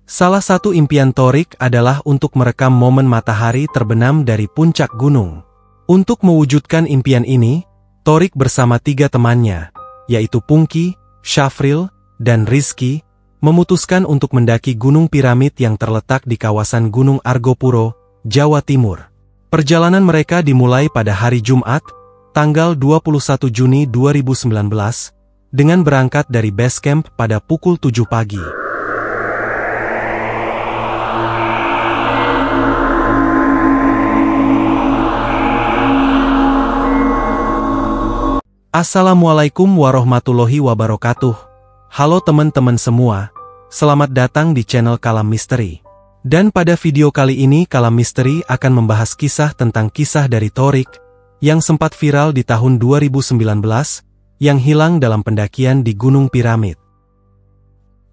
Salah satu impian Thorik adalah untuk merekam momen matahari terbenam dari puncak gunung. Untuk mewujudkan impian ini, Thorik bersama 3 temannya, yaitu Pungki, Syafril, dan Rizky, memutuskan untuk mendaki Gunung Piramid yang terletak di kawasan Gunung Argopuro, Jawa Timur. Perjalanan mereka dimulai pada hari Jumat, tanggal 21 Juni 2019, dengan berangkat dari base camp pada pukul 7 pagi. Assalamualaikum warahmatullahi wabarakatuh. Halo teman-teman semua, selamat datang di channel Kalam Misteri. Dan pada video kali ini Kalam Misteri akan membahas kisah tentang kisah dari Thorik yang sempat viral di tahun 2019 yang hilang dalam pendakian di Gunung Piramid.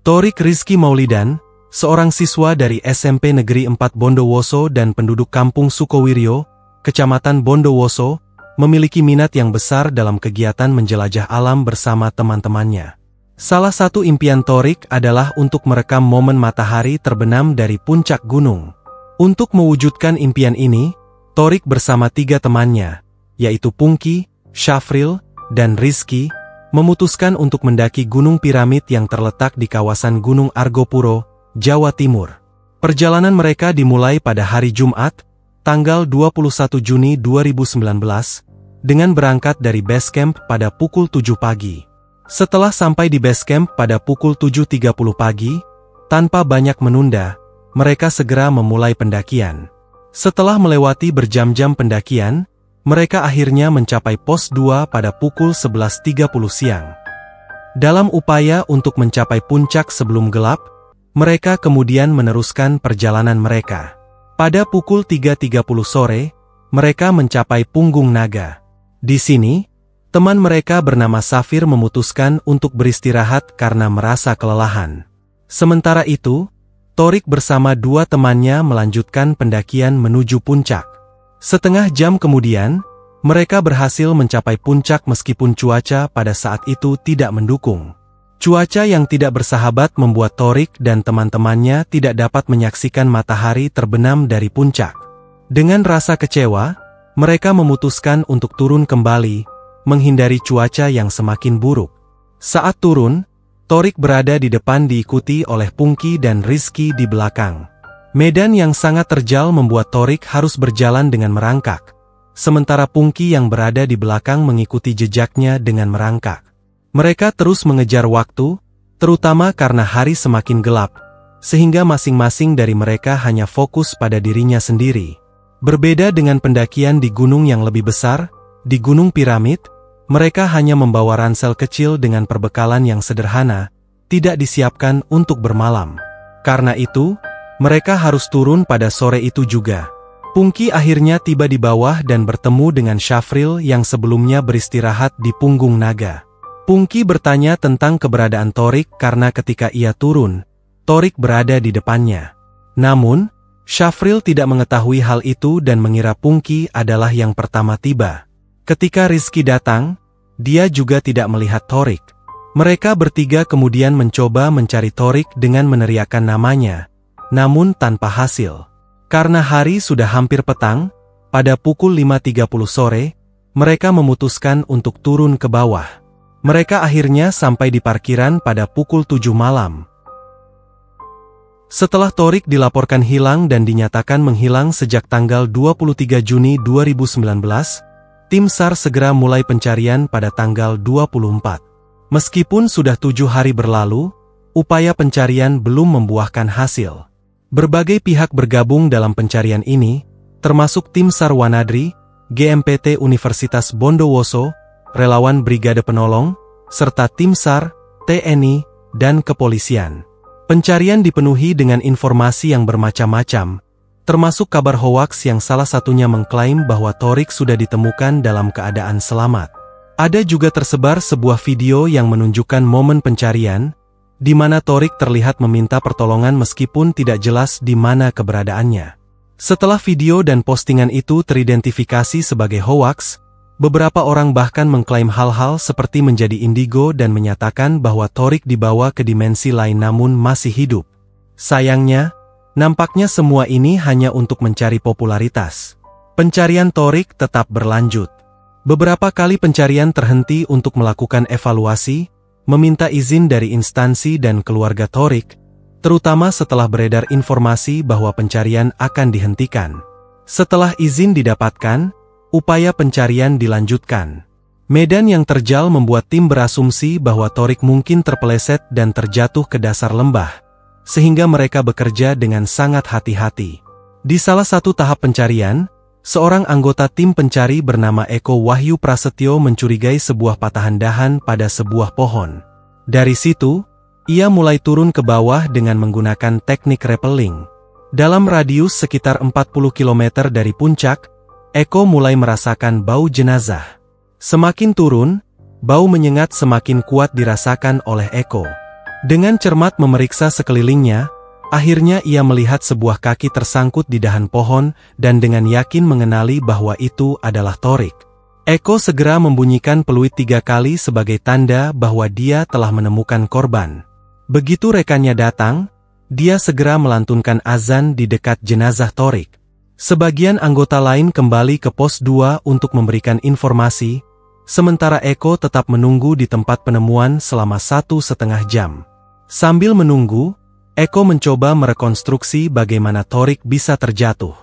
Thorik Rizky Maulidan, seorang siswa dari SMP Negeri 4 Bondowoso dan penduduk kampung Sukowiryo, Kecamatan Bondowoso, memiliki minat yang besar dalam kegiatan menjelajah alam bersama teman-temannya. Salah satu impian Thorik adalah untuk merekam momen matahari terbenam dari puncak gunung. Untuk mewujudkan impian ini, Thorik bersama 3 temannya, yaitu Pungki, Syafril, dan Rizky, memutuskan untuk mendaki Gunung Piramid yang terletak di kawasan Gunung Argopuro, Jawa Timur. Perjalanan mereka dimulai pada hari Jumat, tanggal 21 Juni 2019, dengan berangkat dari base camp pada pukul 7 pagi. Setelah sampai di base camp pada pukul 7.30 pagi, tanpa banyak menunda, mereka segera memulai pendakian. Setelah melewati berjam-jam pendakian, mereka akhirnya mencapai pos 2 pada pukul 11.30 siang. Dalam upaya untuk mencapai puncak sebelum gelap, mereka kemudian meneruskan perjalanan mereka. Pada pukul 3.30 sore, mereka mencapai Punggung Naga. Di sini, teman mereka bernama Safir memutuskan untuk beristirahat karena merasa kelelahan. Sementara itu, Thorik bersama 2 temannya melanjutkan pendakian menuju puncak. Setengah jam kemudian, mereka berhasil mencapai puncak meskipun cuaca pada saat itu tidak mendukung. Cuaca yang tidak bersahabat membuat Thorik dan teman-temannya tidak dapat menyaksikan matahari terbenam dari puncak. Dengan rasa kecewa, mereka memutuskan untuk turun kembali, menghindari cuaca yang semakin buruk. Saat turun, Thorik berada di depan diikuti oleh Pungki dan Rizky di belakang. Medan yang sangat terjal membuat Thorik harus berjalan dengan merangkak, sementara Pungki yang berada di belakang mengikuti jejaknya dengan merangkak. Mereka terus mengejar waktu, terutama karena hari semakin gelap, sehingga masing-masing dari mereka hanya fokus pada dirinya sendiri. Berbeda dengan pendakian di gunung yang lebih besar, di Gunung Piramid, mereka hanya membawa ransel kecil dengan perbekalan yang sederhana, tidak disiapkan untuk bermalam. Karena itu, mereka harus turun pada sore itu juga. Pungki akhirnya tiba di bawah dan bertemu dengan Syafril yang sebelumnya beristirahat di Punggung Naga. Pungki bertanya tentang keberadaan Thorik karena ketika ia turun, Thorik berada di depannya. Namun, Syafril tidak mengetahui hal itu dan mengira Pungki adalah yang pertama tiba. Ketika Rizky datang, dia juga tidak melihat Thorik. Mereka bertiga kemudian mencoba mencari Thorik dengan meneriakkan namanya, namun tanpa hasil. Karena hari sudah hampir petang, pada pukul 5.30 sore, mereka memutuskan untuk turun ke bawah. Mereka akhirnya sampai di parkiran pada pukul 7 malam. Setelah Thorik dilaporkan hilang dan dinyatakan menghilang sejak tanggal 23 Juni 2019, tim SAR segera mulai pencarian pada tanggal 24. Meskipun sudah 7 hari berlalu, upaya pencarian belum membuahkan hasil. Berbagai pihak bergabung dalam pencarian ini, termasuk tim SAR Wanadri, GMPT Universitas Bondowoso, relawan Brigade Penolong, serta tim SAR, TNI, dan kepolisian. Pencarian dipenuhi dengan informasi yang bermacam-macam, termasuk kabar hoaks yang salah satunya mengklaim bahwa Thorik sudah ditemukan dalam keadaan selamat. Ada juga tersebar sebuah video yang menunjukkan momen pencarian, di mana Thorik terlihat meminta pertolongan meskipun tidak jelas di mana keberadaannya. Setelah video dan postingan itu teridentifikasi sebagai hoaks, beberapa orang bahkan mengklaim hal-hal seperti menjadi indigo dan menyatakan bahwa Thorik dibawa ke dimensi lain namun masih hidup. Sayangnya, nampaknya semua ini hanya untuk mencari popularitas. Pencarian Torik tetap berlanjut. Beberapa kali pencarian terhenti untuk melakukan evaluasi, meminta izin dari instansi dan keluarga Torik, terutama setelah beredar informasi bahwa pencarian akan dihentikan. Setelah izin didapatkan, upaya pencarian dilanjutkan. Medan yang terjal membuat tim berasumsi bahwa Torik mungkin terpeleset dan terjatuh ke dasar lembah, sehingga mereka bekerja dengan sangat hati-hati. Di salah satu tahap pencarian, seorang anggota tim pencari bernama Eko Wahyu Prasetyo mencurigai sebuah patahan dahan pada sebuah pohon. Dari situ, ia mulai turun ke bawah dengan menggunakan teknik rappelling. Dalam radius sekitar 40 km dari puncak, Eko mulai merasakan bau jenazah. Semakin turun, bau menyengat semakin kuat dirasakan oleh Eko. Dengan cermat memeriksa sekelilingnya, akhirnya ia melihat sebuah kaki tersangkut di dahan pohon dan dengan yakin mengenali bahwa itu adalah Torik. Eko segera membunyikan peluit 3 kali sebagai tanda bahwa dia telah menemukan korban. Begitu rekannya datang, dia segera melantunkan azan di dekat jenazah Torik. Sebagian anggota lain kembali ke pos 2 untuk memberikan informasi, sementara Eko tetap menunggu di tempat penemuan selama 1,5 jam. Sambil menunggu, Eko mencoba merekonstruksi bagaimana Torik bisa terjatuh.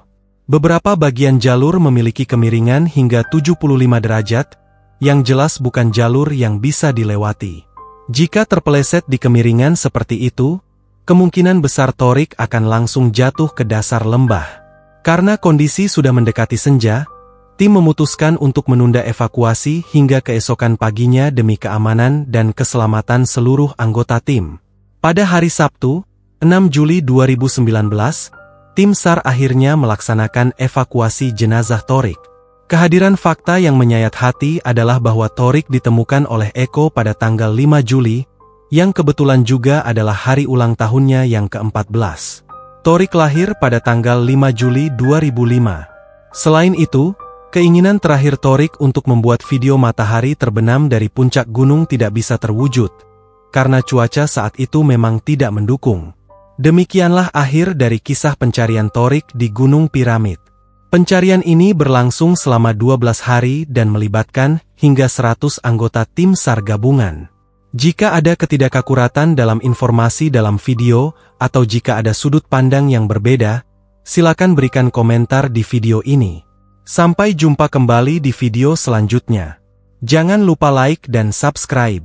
Beberapa bagian jalur memiliki kemiringan hingga 75 derajat, yang jelas bukan jalur yang bisa dilewati. Jika terpeleset di kemiringan seperti itu, kemungkinan besar Torik akan langsung jatuh ke dasar lembah. Karena kondisi sudah mendekati senja, tim memutuskan untuk menunda evakuasi hingga keesokan paginya demi keamanan dan keselamatan seluruh anggota tim. Pada hari Sabtu, 6 Juli 2019, tim SAR akhirnya melaksanakan evakuasi jenazah Torik. Kehadiran fakta yang menyayat hati adalah bahwa Torik ditemukan oleh Eko pada tanggal 5 Juli, yang kebetulan juga adalah hari ulang tahunnya yang ke-14. Torik lahir pada tanggal 5 Juli 2005. Selain itu, keinginan terakhir Torik untuk membuat video matahari terbenam dari puncak gunung tidak bisa terwujud, karena cuaca saat itu memang tidak mendukung. Demikianlah akhir dari kisah pencarian Torik di Gunung Piramid. Pencarian ini berlangsung selama 12 hari dan melibatkan hingga 100 anggota tim SAR gabungan. Jika ada ketidakakuratan dalam informasi dalam video, atau jika ada sudut pandang yang berbeda, silakan berikan komentar di video ini. Sampai jumpa kembali di video selanjutnya. Jangan lupa like dan subscribe.